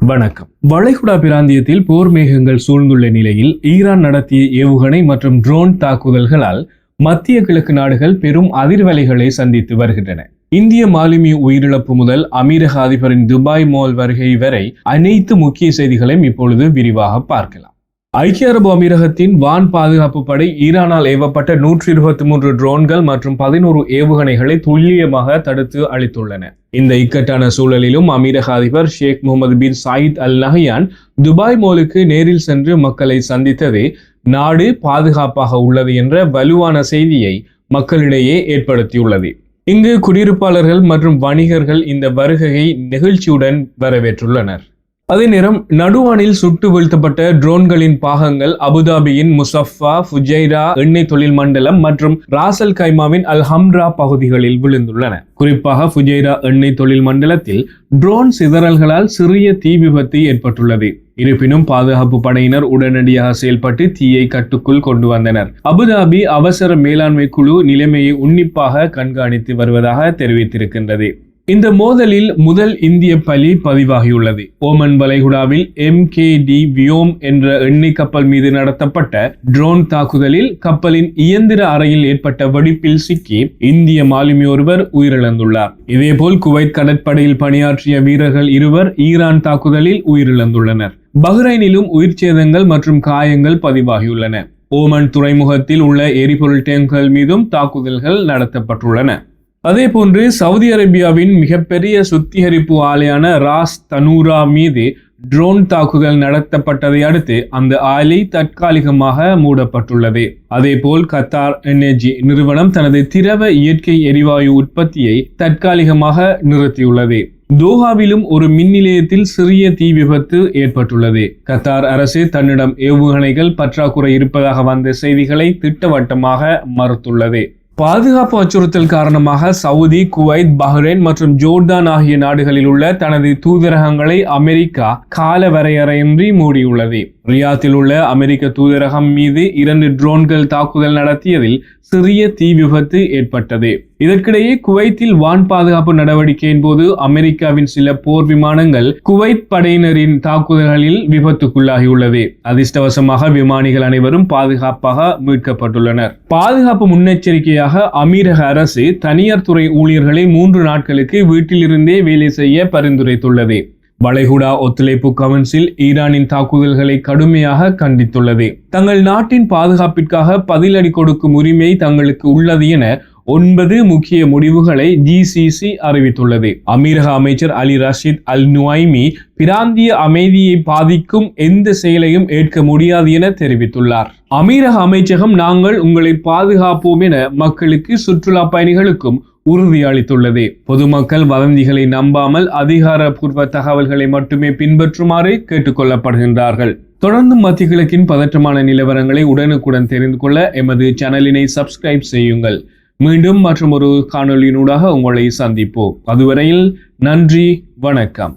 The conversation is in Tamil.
வணக்கம். வளைகுடா பிராந்தியத்தில் போர் மேகங்கள் சூழ்ந்துள்ள நிலையில் ஈரான் நடத்திய ஏவுகணை மற்றும் ட்ரோன் தாக்குதல்களால் மத்திய கிழக்கு நாடுகள் பெரும் அதிர்வலைகளை சந்தித்து வருகின்றன. இந்திய மாலுமி உயிரிழப்பு முதல் அமீரக அதிபரின் துபாய் மால் வருகை வரை அனைத்து முக்கிய செய்திகளையும் இப்பொழுது விரிவாக பார்க்கலாம். ஐக்கிய அரபு அமீரகத்தின் வான் பாதுகாப்பு படை ஈரானால் ஏவப்பட்ட 123 ட்ரோன்கள் மற்றும் 11 ஏவுகணைகளை துல்லியமாக தடுத்து அளித்துள்ளன. இந்த இக்கட்டான சூழலிலும் அமீரக அதிபர் ஷேக் முகமது பின் சாயித் அல் நஹ்யான் துபாய் மாலுக்கு நேரில் சென்று மக்களை சந்தித்தது நாடு பாதுகாப்பாக உள்ளது என்ற வலுவான செய்தியை மக்களிடையே ஏற்படுத்தியுள்ளது. இங்கு குடியிருப்பாளர்கள் மற்றும் வணிகர்கள் இந்த வருகையை நெகிழ்ச்சியுடன் வரவேற்றுள்ளனர். அதே நேரம் நடுவானில் சுட்டு வீழ்த்தப்பட்ட ட்ரோன்களின் பாகங்கள் அபுதாபியின் முசஃபா, ஃபுஜைரா எண்ணெய் தொழில் மண்டலம் மற்றும் ராசல் கைமாவின் அல் ஹம்ரா பகுதிகளில் விழுந்துள்ளன. குறிப்பாக ஃபுஜைரா எண்ணெய் தொழில் மண்டலத்தில் ட்ரோன் சிதறல்களால் சிறிய தீ விபத்து ஏற்பட்டுள்ளது. இருப்பினும் பாதுகாப்பு படையினர் உடனடியாக செயல்பட்டு தீயை கட்டுக்குள் கொண்டு வந்தனர். அபுதாபி அவசர மேலாண்மை குழு நிலைமையை உன்னிப்பாக கண்காணித்து வருவதாக தெரிவித்திருக்கின்றது. இந்த மோதலில் முதல் இந்திய பலி பதிவாகியுள்ளது. ஓமன் வளைகுடாவில் MKD வியோம் என்ற எண்ணெய் கப்பல் மீது நடத்தப்பட்ட ட்ரோன் தாக்குதலில் கப்பலின் இயந்திர அறையில் ஏற்பட்ட வெடிப்பில் சிக்கி இந்திய மாலுமி ஒருவர் உயிரிழந்துள்ளார். இதேபோல் குவைத் கடற்படையில் பணியாற்றிய வீரர்கள் 2 ஈரான் தாக்குதலில் உயிரிழந்துள்ளனர். பஹ்ரைனிலும் உயிர் சேதங்கள் மற்றும் காயங்கள் பதிவாகியுள்ளன. ஓமன் துறைமுகத்தில் உள்ள எரிபொருள் டேங்குகள் மீதும் தாக்குதல்கள் நடத்தப்பட்டுள்ளன. அதே போன்று சவுதி அரேபியாவின் மிகப்பெரிய சுத்திகரிப்பு ஆலையான ராஸ் தனூரா மீது ட்ரோன் தாக்குதல் நடத்தப்பட்டதை அடுத்து அந்த ஆலை தற்காலிகமாக மூடப்பட்டுள்ளது. அதேபோல் கத்தார் எனர்ஜி நிறுவனம் தனது திரவ இயற்கை எரிவாயு உற்பத்தியை தற்காலிகமாக நிறுத்தியுள்ளது. தோஹாவிலும் ஒரு மின் நிலையத்தில் சிறிய தீ விபத்து ஏற்பட்டுள்ளது. கத்தார் அரசு தன்னிடம் ஏவுகணைகள் பற்றாக்குறை இருப்பதாக வந்த செய்திகளை திட்டவட்டமாக மறுத்துள்ளது. பாதுகாப்பு அச்சுறுத்தல் காரணமாக சவுதி, குவைத், பஹ்ரைன் மற்றும் ஜோர்டான் ஆகிய நாடுகளில் உள்ள தனது தூதரகங்களை அமெரிக்கா கால வரையறையின்றி மூடியுள்ளது. ரியாத்தில் உள்ள அமெரிக்க தூதரகம் மீது 2 ட்ரோன்கள் தாக்குதல் நடத்தியதில் சிறிய தீ விபத்து ஏற்பட்டது. இதற்கிடையே குவைத்தில் வான் பாதுகாப்பு நடவடிக்கையின் போது அமெரிக்காவின் சில போர் விமானங்கள் குவைத் படையினரின் தாக்குதல்களில் விபத்துக்குள்ளாகியுள்ளது. அதிர்ஷ்டவசமாக விமானிகள் அனைவரும் பாதுகாப்பாக மீட்கப்பட்டுள்ளனர். பாதுகாப்பு முன்னெச்சரிக்கையாக அமீரக அரசு தனியார் துறை ஊழியர்களை 3 நாட்களுக்கு வீட்டிலிருந்தே வேலை செய்ய பரிந்துரைத்துள்ளது. வளைகுடா ஒத்துழைப்பு கவுன்சில் ஈரானின் தாக்குதல்களை கடுமையாக கண்டித்துள்ளது. தங்கள் நாட்டின் பாதுகாப்பிற்காக பதிலடி கொடுக்கும் உரிமை தங்களுக்கு உள்ளது என 9 முக்கிய முடிவுகளை GCC அறிவித்துள்ளது. அமீரக அமைச்சர் அலி ரஷீத் அல் நுஐமி பிராந்திய அமைதியை பாதிக்கும் எந்த செயலையும் ஏற்க முடியாது என தெரிவித்துள்ளார். அமீரக அமைச்சகம் நாங்கள் உங்களை பாதுகாப்போம் என மக்களுக்கு, சுற்றுலா பயணிகளுக்கும் உறுதி அளித்துள்ளது. பொதுமக்கள் வதந்திகளை நம்பாமல் அதிகாரப்பூர்வ தகவல்களை மட்டுமே பின்பற்றுமாறு கேட்டுக்கொள்ளப்படுகின்றார்கள். தொடர்ந்து மத்திய கிழக்கின் பதற்றமான நிலவரங்களை உடனுக்குடன் தெரிந்து கொள்ள எமது சேனலினை சப்ஸ்கிரைப் செய்யுங்கள். மீண்டும் மற்றும் ஒரு காணொலியினூடாக உங்களை சந்திப்போம். அதுவரையில் நன்றி, வணக்கம்.